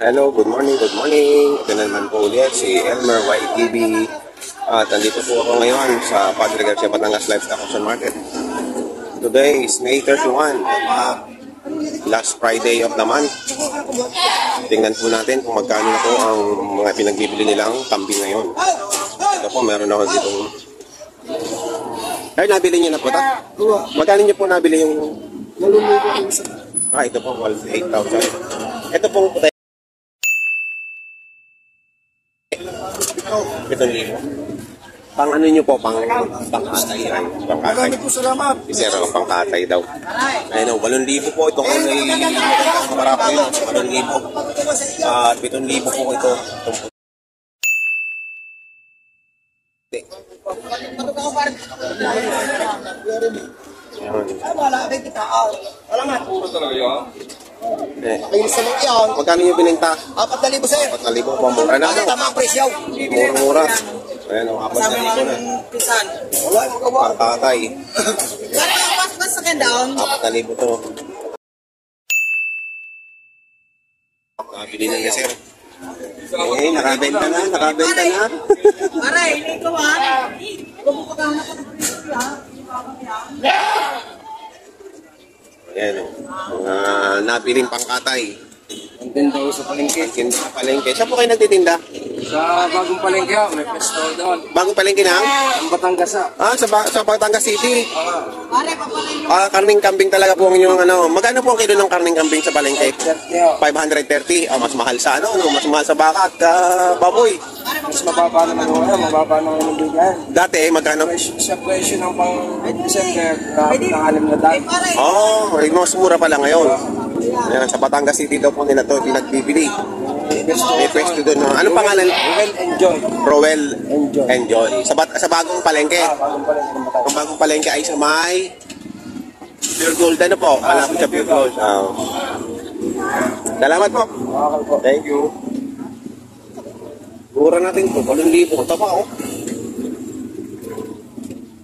Hello, good morning, good morning. Ito na naman po ulit si Elmer YTV. At nandito po ako ngayon sa Padre Garcia Batangas Livestock Auction Market. Today is May 31, last Friday of the month. Tingnan po natin kung magkano na po ang mga pinagbibili nilang kambing ngayon. Ito po, meron ako dito. Ay, nabili niyo na po ta? Magkano niyo po nabili yung... ito po, 8,000. Ito pong puti. 7,000. Pang ano nyo po, pang-katay. Pang-katay. Si Sir, pang-katay daw. Ayun, 8,000 po itong ano para po yun, 8,000. At 7,000 po ito. Magkano yung binenta? 4,000 sir. 4,000 po, mura na. Tamang presyo. Mura-mura. Ayan, 4,000 na. Pangkatay. 4,000 to. Nakabili na niya, sir. Eh, nakabenta na. Pare, hindi ko ha. Bumupagahanap ko ng presyo ha. Ayan, mga nabiling pangkatay. Ang ganda ko sa palengke. Palengke. Saan po kayo nagtitinda? Sa bagong palengke, may pesto doon. Bagong palengke na? Ang Batangas Sa Batangas City. Pare, papalay Karning kambing talaga po ang inyong ano. Magkano po ang kilo ng karning kambing sa palengke? 530. 530. Mas mahal sa ano, mas mahal sa baka at baboy. Mas mababa naman wala, mababa naman ang bigyan. Dati, magkano? Sa presyo ng pang-December, ng 6 na dati. Mas mura pala ngayon. Ayan, sa Batangas City daw po nila ito pinagbibili. May pwesto doon. Anong pangalan? Rowell Enjoy. Sa bagong palengke. Ang bagong palengke ay sa may Pure Gold. Ano po? Malapit sa Pure Gold. Salamat po. Thank you. Mura natin ito. 8,000. Ito pa oh.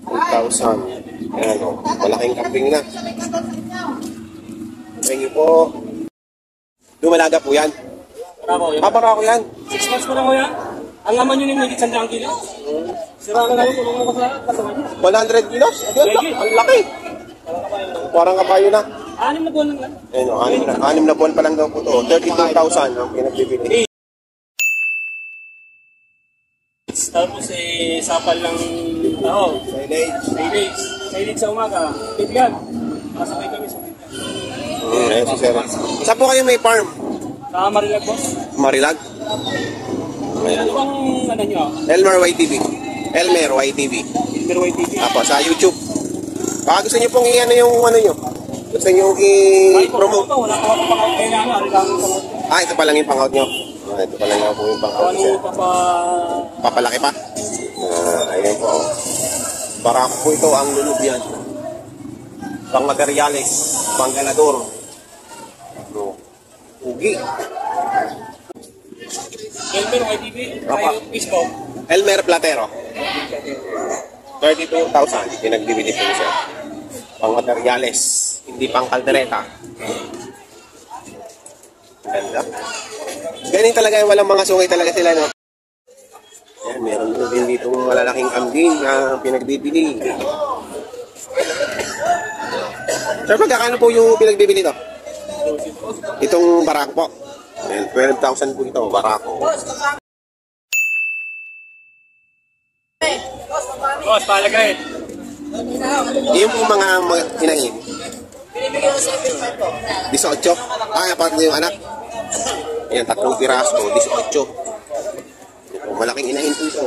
8,000. Ayan o. Malaking kambing na. Thank you po. Dumalaga po yan. Barako yan. 6 months ko lang ko yan. Ang laman yun yung higit 100 kilo. Sira na lang yung tulong ko sa kasama niya. 100 kilos? Ang laki. Parang kabayo na. 6 na buwan lang lang. Ayun, 6 na buwan pa lang daw po ito. 32,000 ang pinagbibili. Tapos sapal lang silage sa umaga. Bigyan. Masakay kami sa bigyan. Ayun si Sir. Saan po kayo may farm? Sa Marilag boss. Marilag? Ano bang ano nyo? Elmer YTV. Elmer YTV. Elmer YTV. Apo, sa YouTube. Baka gusto nyo pong i-ano yung ano nyo? Gusto nyo i-promote? Wala pa ako pang kailangan. Ito pa lang yung pang-out nyo. Ito pa lang po yung pang-out nyo. Papalaki pa? Ayun po. Barako po ito ang lulub yan. Pang-materials. Pang-ganador. Ugi. Elmer YTV. Tayo Pisco. Elmer Platero. 32,000. Pinagbibili po siya. Pang-materials. Hindi pang-kaldereta. Ganda. Ganyan talaga yung walang mga sungay talaga sila, no? Ayan, meron din dito malalaking kambing na pinagbibili. Sir, magkakano po yung pinagbibili ito? Itong barako po. Ayan, 12,000 po ito, barako. Boss, palagay. Yung po mga hinahin. 18. Pati yung anak. Ayan, 3 piraso, 18. Ito, malaking inahin po ito.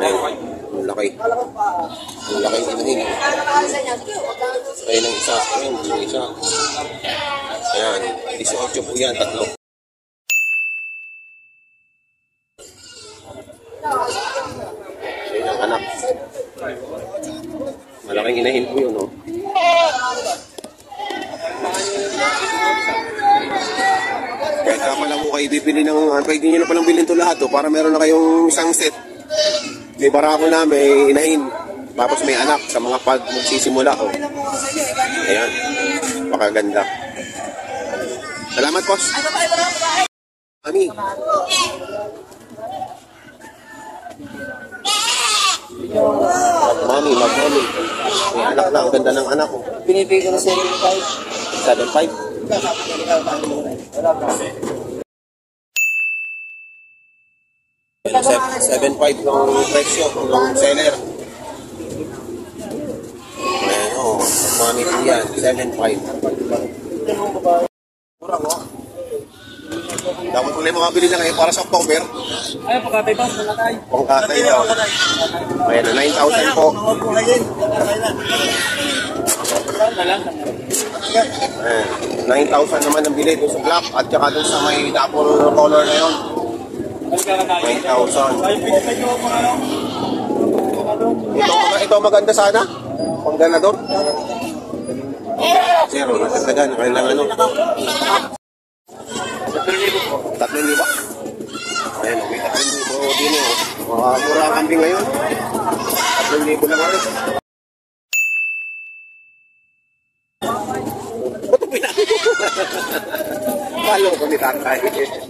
Ayan, malaki. Malaking inahin. Ayan ang isa. Ayan, yung isa. Ayan, 18 po yan, 3. Ayan ang anak. Malaking inahin po yun, no? Kahit pala po kayo bibili ng, pwede nyo na palang bilhin ito lahat, para meron na kayong isang set. May barako na, may inahin. Tapos may anak sa mga pag magsisimula ko. Ayan. Pakaganda. Salamat, boss. Mami. Mami, mag-mami. May anak na, ang ganda ng anak ko. Binibigyan na 75. 7.5. Wala pa. 7.5 ng presyo ng seller. Ayan o, mami po yan, 7.5. Mura mo. Dapat ulit makabili na kayo para sa October. Ay, pagkatay ba? Pagkatay. Pangkatay daw. Ayan, 9,000 po. Ayan, 9,000 naman ang bili doon sa black at saka doon sa may double color na yun. 9,000. Ito maganda sana. Pang ganador. Zero, natagdagan. Kailangan ano. 3,000. Ayan, okay. 3,000 din o. Mura ang kambing ngayon. 3,000 lang ulit. Ba't pinag- Kalo ko ni tatay. 3,000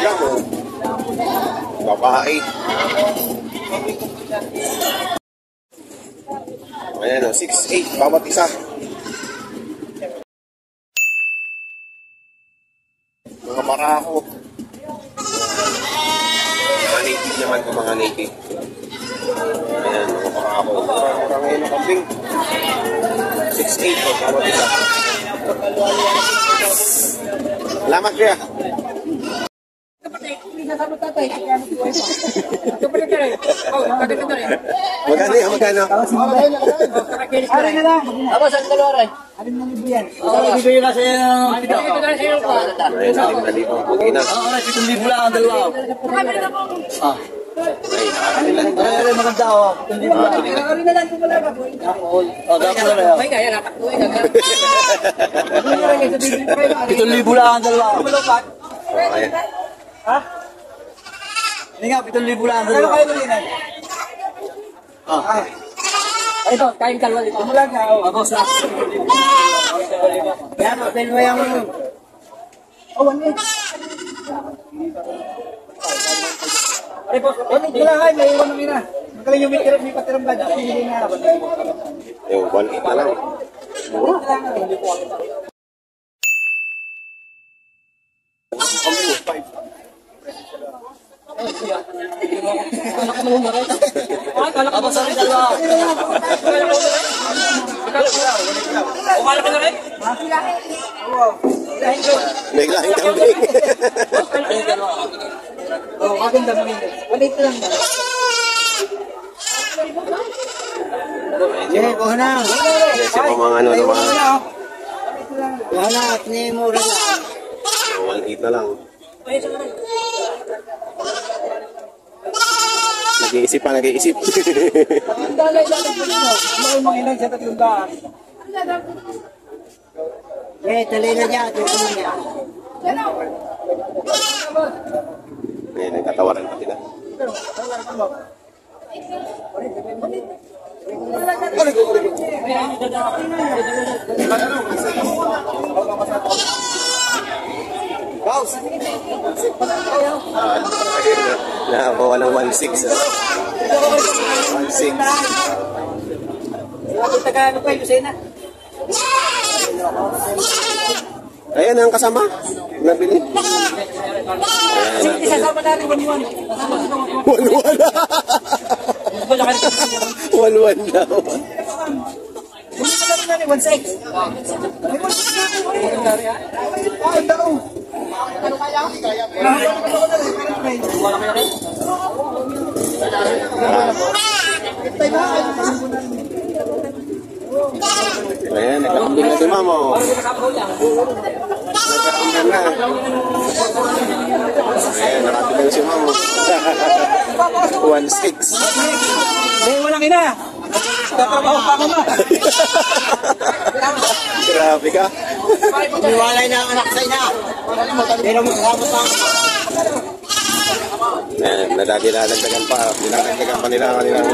lang o. Babae. Ayan o, 6,800 bawat isa. Mga barako. Mga native naman ko, mga native. Ayan, mga barako. Mura ngayon ang kambing. 6,800 o, bawat isa. Salamat kaya. Magkano yan? Magkano? Aray na lang. Tapos, ang dalawa rin. Arin na libo yan. Bibigyan na sa'yo ng pito. Ayan, 6,000 ang pag-inas. Aray, 7,000 lang ang dalawa. Ay, nakakalilan. Aray, maganda ako. 7,000 lang. Aray na lang, tumala ka. Dapo na rin. May kaya, nataktuin ka. 7,000 lang ang dalawa. Ayan. Ha? Hindi nga, 7,000 lang ang dalawa. Ano kayo lulinan? Ay, ito, kain kalwa dito. Mula nga, o. Ako sa. Kaya, hotel mo yung... Oh, 1 Ay, po, 1 lang ay, may iwan ng ina. Magaling yung may patirang bad. Hindi na. Yung 1,800 na lang. Tapos sa rin dalawa. Ukala ka na rin? May lahing kambing. Oh, maganda mo rin. 1,800 lang. Yeah, kuha na. Kasi po mga ano naman. Kuha na, at ni mura lang. 1,800 na lang. Nag-iisip pa, nag-iisip. Ang dalay lang po nyo. May mga inang sa 300. Eh, talay na niya. Ito na niya. Ngayon, nagkatawaran pa sila. Nakakuha ng 1,600. 1,600. Ang taga-ano pa yung Lucena. Ayan ang kasama. Nabili. Isasama natin 1-1. 1,100 daw. Hindi pa natin natin 1-6. May 1-6 natin. Ang daw. Ano kaya? Ayan, nagkakambing na si Mamo. Nagkakambing na. Ayan, nakatibay si Mamo. 1,600. Hindi, walang ina. Tatrabaho pa ako ma. Grabe ka. Umiwalay na ang anak sa ina. Pero magkakama pa ako. Ayan, nadadagdagan pa. Dinadagdagan pa nila kanilang...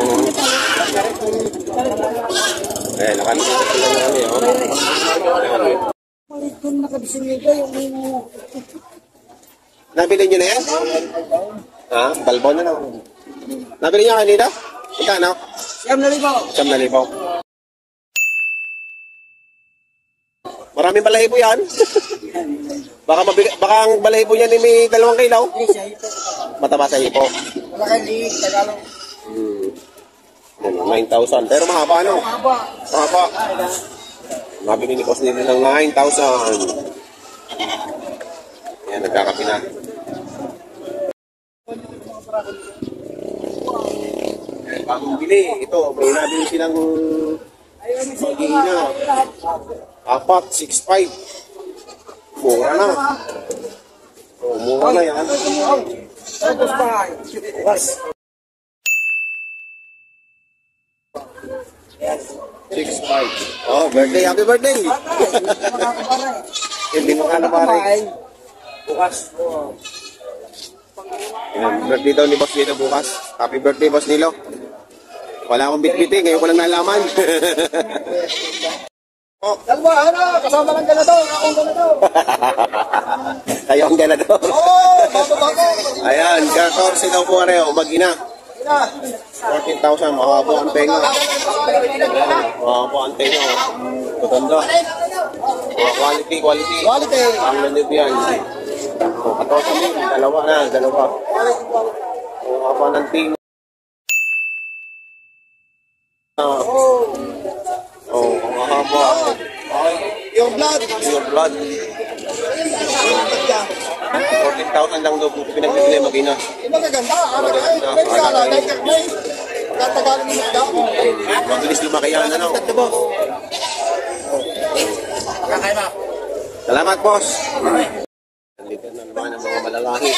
Ayan, nakalimutan sila na kami, oh. Ayan. Ito nakabisin nito yung... Nabili nyo na yan? Ha? Balbon na lang. Nabili nyo kanina? Magkano? 1,000. 1,000. Maraming balahibo yan. Baka ang balahibo niyan ay may 2 kilaw. Mataba sa hipo. Malaki liit, Tagalog. 9,000. Pero mahaba ano? Mahaba. Mabili ni Boss nila ng 9,000. Yan, nagkakapi na. Bagong bili. Ito, may nabili silang mag-iina. 4, 6,500. Mura na. Oh, mura na yan. 6,500. Oh, birthday. Happy birthday. Hindi mo ka na pare. Bukas. Yan, birthday daw ni Boss Nilo bukas. Happy birthday, Boss Nilo. Wala akong bitbitin. Ngayon ko lang nalaman. Oh. Dalawa, ano? Kasama lang ganador. Akong ganador. Kayo ang ganador. Oo, bago. Ayan, 14 daw po pareho. Mag-ina. 14,000. Mahabo ang tenga. Mahabo ang tenga. Maganda. Quality. Quality. Ang nanib yan. 14,000. Dalawa na. Mahabo ng tenga. Oh, mahaba. Yung blood. 14,000 lang daw po pinagbibili mag-ina. Magaganda. May Katagalan ng daw. Mabilis lumaki yan, ano? Salamat, boss. Nandito na naman ang mga malalaki.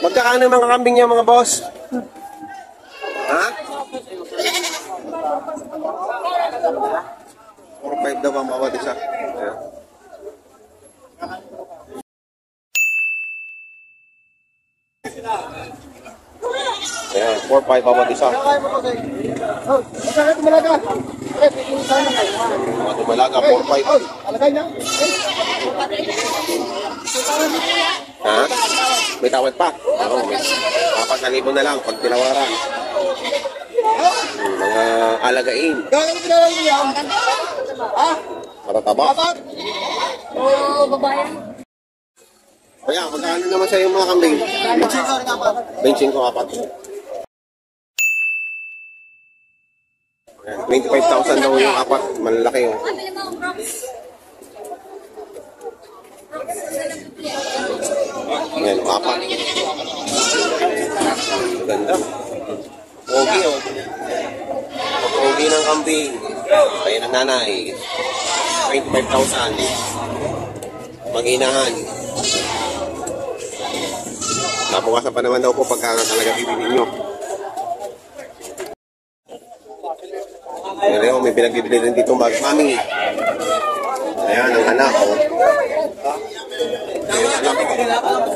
Magkakano yung mga kambing niya, mga boss? Ha? 4-5 daw ang bawat isa. Ayan. Ayan, 4-5 bawat isa. Magkakit malaga. Mga dumalaga, 4-5. Alagay niya. Ha? May tawad pa? Oo, may 4,000 na lang pag tinawaran. Mga alagain. Gano'n pinalagay niya? Ha? Matataba. Apat? Oo, babae. Kaya, magkano naman sa'yo mga kambing? 25 apat. Ayan, 25,000 daw yung apat. Malaki yung. Pabili mo ang Crocs. Ayan, apat. Ganda. Pogi oh. Pogi ng kambing. Kaya ng nanay. 25,000. Mag-inahan. Nabukasan pa naman daw po pagka talaga bibili nyo. Ayan, may pinagbibili rin dito mag-mami. Ayan, ang anak ko. Ayan, anak ko.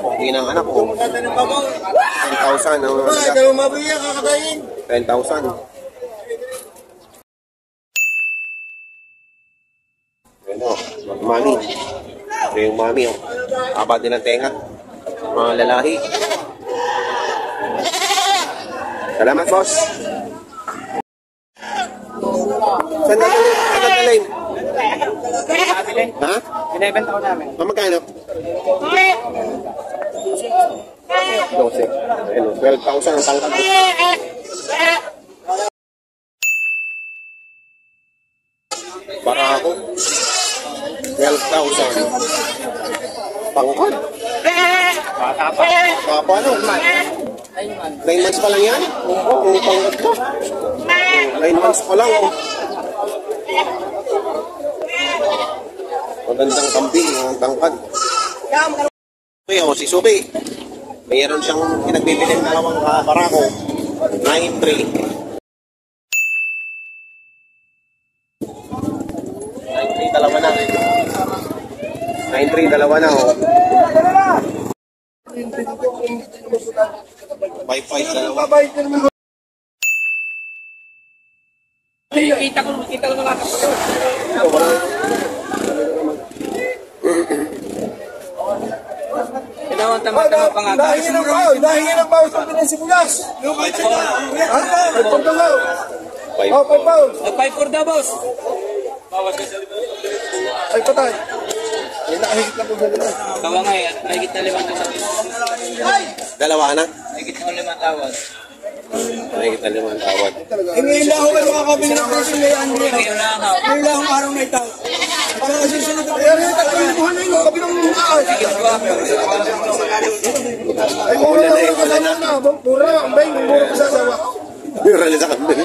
Pogi ng anak ko. 10,000 ang anak. 10,000. Ayan o, mag-mami. Ito yung mami o. Haba din ang tenga. Mga lalaki. Salamat, boss. Saan dadalhin? Ha? Binibenta ko namin. Magkano? 12. Ayun, 12,000 ang tangkad. Para ako. 12,000. Tangkad. Papa, ano? 9 months pa lang yan? Oo, yung tangkad ko. 9 months pa lang, oh. Magandang kambing, ang tangkad. Si Subi. Mayroon siyang pinagbibili ng dalawang barako. 9,300. 9,300 dalawa na. 9,300 dalawa na, oh. 5,500 dalawa. Kita ko na nga. Ito, wala. Nahingi ng bawas ng pinasimulas. Ha? Ay, pagdalaw. Oh, 5 pounds. Nag-5-4 daw, boss. Ay, patay. Ay, nakahigit na po sa nila. Tawa nga eh, mahigit na 5 tawad. Dalawa na? Mahigit na 5 tawad. Mahigit na 5 tawad. Ngayon lang ako kayo makakabili ng presyo ngayon, Andre. Ngayon lang ako. Ngayon lang akong araw na ito. Para kasi sunod ako. Ay, rin, tatlong na yun. Kabilang mga. Ay, mura na yung kasama na. Mura, ang bayin, mura pa sa asawa. Mura na sa kambing.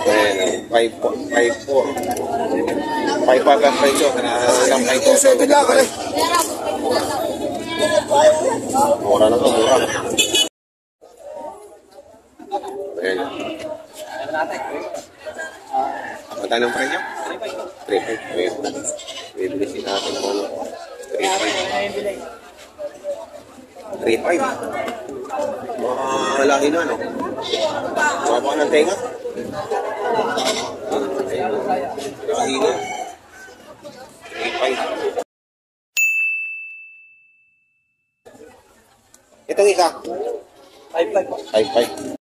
Ayan, 5-4. 5-5 ang presyo. Hanggang 5-4. 7 lang, kare. Mura na to, mura. Ayan. Magkano ang presyo? 3-5. Ayan. Bibilisin natin ang ano. 3-5. 3-5. Malaki na, no? Mapa ng tenga. Malaki na. 3-5. Itong isa. 5-5.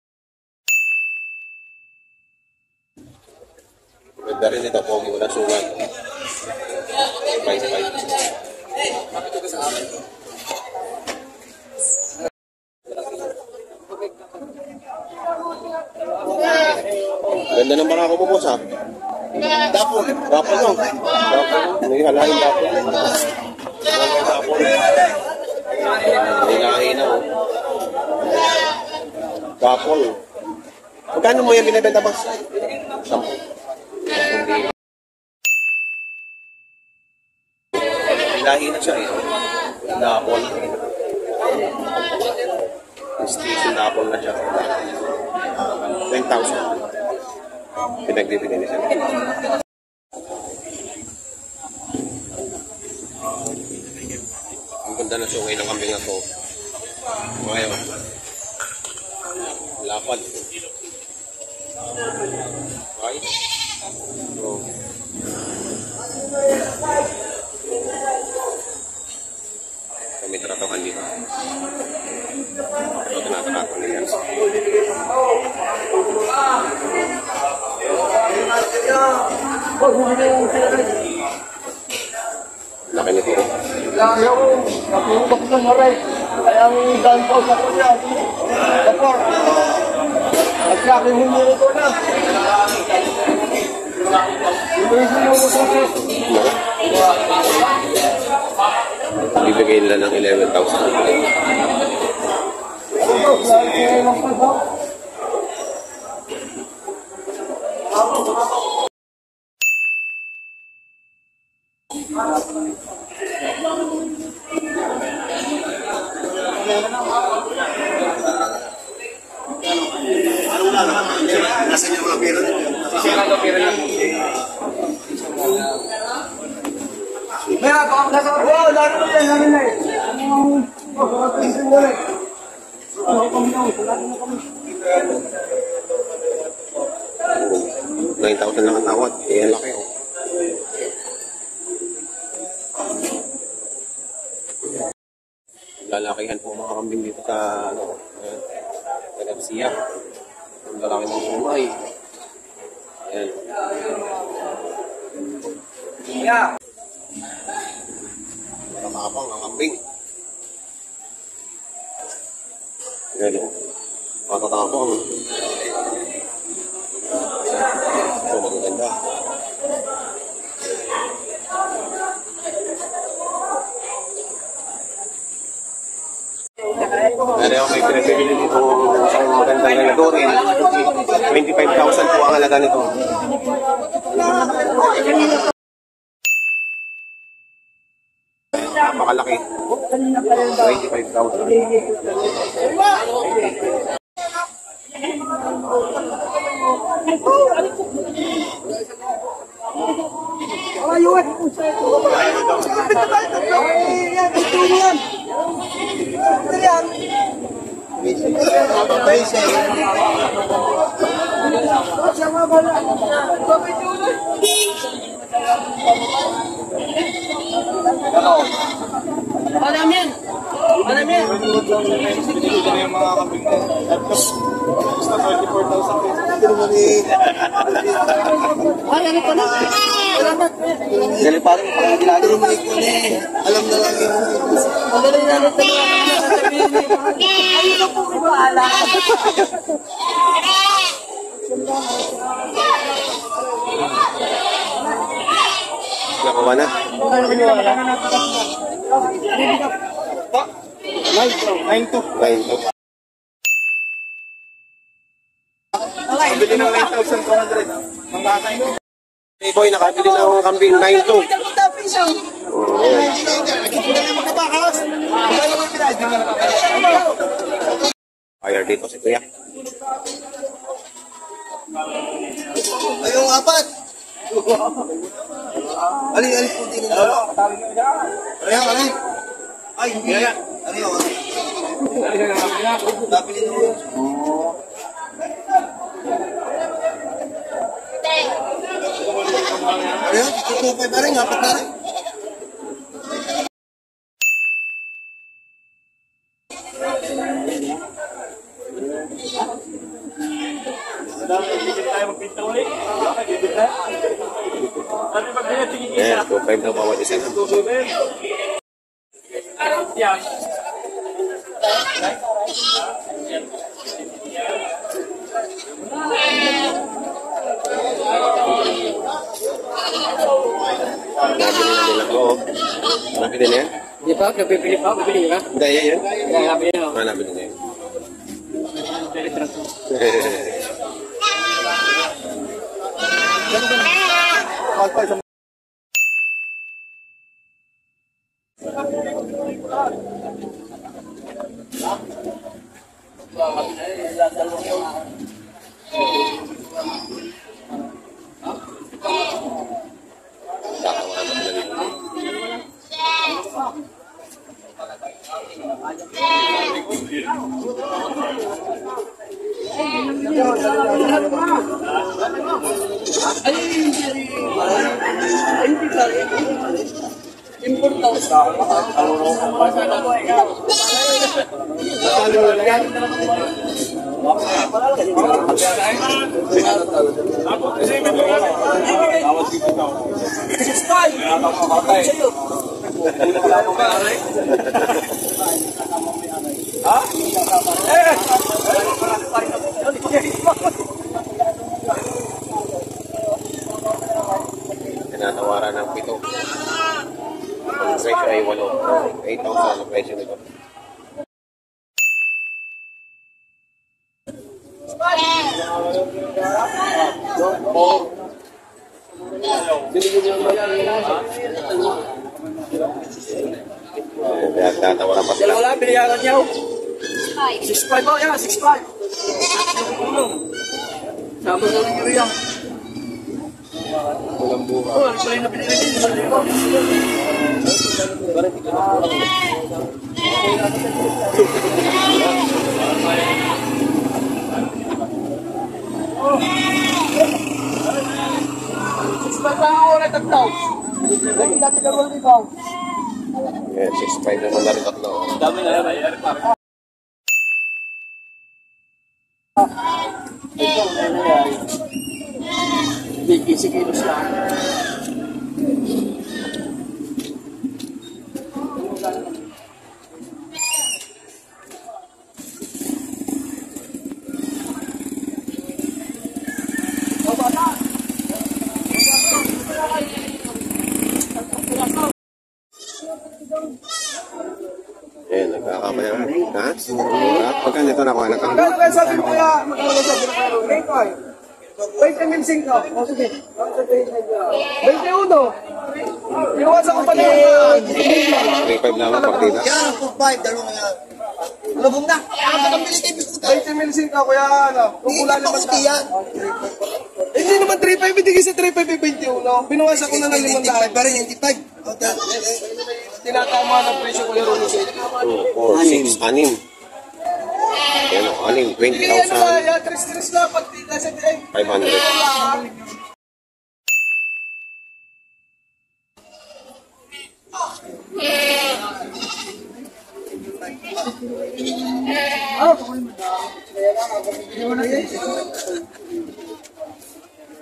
Ganda rin ito, pogi mo na sulat. 5-5. Ganda ng barako mo, boss, ha? Dapol. Dapol, no? Dapol. May halahin dapol. Dapol. May lahi na, oh. Dapol. Magkano mo yung binibenta, boss? 10. May lahi na siya, eh. Dapol. Station dapol na siya. 10,000. Pinagbibigay niya siya. Ang ganda na sungay ng kambing na to. Ngayon. Lapad. Okay? So. Kami tratokan dito. Ito tinatratokan nila. Laki nito. Ayaw, napulubak ng maray. Kaya ang daan po sa kuya. Kapor. At siya aking humingi ko na. Bibigay nila ng 11,000. May ako na sa oh, laro na yan, laro na eh. $9,000 lang ang tawad. Eh, ang laki, oh. Lalakihan po mga kambing dito sa, ano, Galapsia. Ang lalaki ng sumay. Ayan. Yeah. Matapang ang kambing. Ayan, oh. Matatapang. Ito, magaganda. Pero may pinag-bibili dito isang magandang ganadorin. 25,000 po ang halaga nito. Napakalaki. 25,000. Ayun. Yan, ito yan. Ito yan. Alam yan. yung mga kaping na. Tapos, basta 24,000 pesos. Ay, ano pa na? Dali pa rin pang ginagawa mo alam na lang yun. Madali na rin tayo. Ay, ito po may paala. Nakuha na. 9,200. 9 Bili ng 9,200. Mga kain. Hey boy, nakabili ng kambing 9-2. Fire dito si Kuya. Ayong apat. Ali po din. Alin. Ay, hindi. Ano yun? Nabili nyo. Ano yun? Tutupay pa rin. Apat na rin. Eh, 2-5 daw bawat isa na. Nabili na nila ko. Nabili na yan? Di ba? Nabibili pa? Bibili ka? Hindi, yan yan. Nabili na. Nabili na yan. Tinatawaran ng 7. Ang presyo ay 8. 8,000 ang presyo nito. Kaya tatawaran pa sila. Wala, biliyaran niya. 6.5 oh, yan, 6.5. Sama sa rin yan. Walang buha. Oh, ito yung napinili din. Yeah, 6.5 naman na rin tatlo. Dami na yan, ay pare. May 15 kilos lang. Eh, nagkakabayaran. Ha? Pagka nito na ako, nagkakabayaran. Magkano kayo sabi mo kaya? Magkano kayo sabi mo kaya? 20,005. O sige. 21. Iwasan ko pa na yan. 3.5 lang ang partida. Yan, 4-5. Dalawang yan. Lubong na. Apat ang bili kayo. 20,005 kuya ano. Kung wala naman Hindi yan. Hindi naman 3,500. Hindi kasi 3,500 21. Binuwasan ko na ng 500. Pa rin, 95. Tinatama ng presyo ko yung Ronnie Sale. 2, 4, 6, 6. Yan o, 6. Hindi yan naman. 20,500. Yan, tres lang. Pag nasa 500.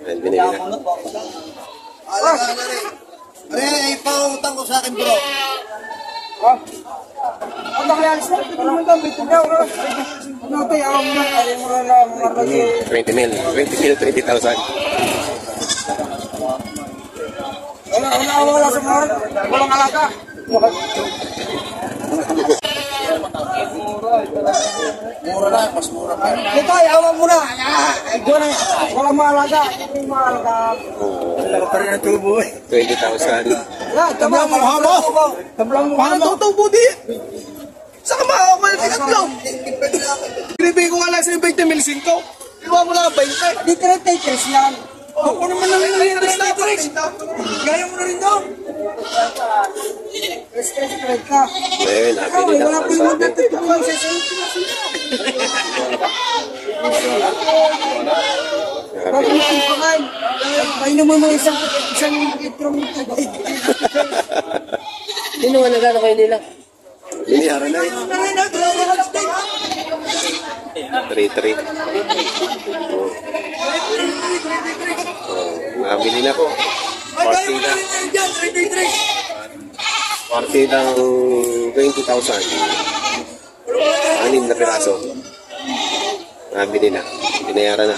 Ayan, binili na. Ay, ipautang ko sa akin, bro. Ang nakayalis na, ito naman daw, ito daw. Ano tayo, ayaw mo na mga lagi. 20 mil, 20,000. Wala sa mga, walang alaga. Mura na, mas mura pa. Ito, ayaw mo na. Walang mga alaga. Walang mga alaga. Wala pa rin ang tubo eh. 20,000. Tablang mo, hamo. Tablang mo, hamo. Ano tubo di? Saan ka makakakuha ng tatlo? Binibigay ko nga lang sa'yo 20 mil 5. Iwa mo na 20. Di 33 yan. Ako naman lang yung nag-statics. Gaya mo na rin daw. Straight ka. Ayun, nabili na ang sabi. Painom mo mga isang litrong Sino nga nagano kayo nila? Biniyaran na eh. 3-3. Nabili na po. Partida. Partidang 20,000. 6 na piraso. Nabili na. Binayaran na.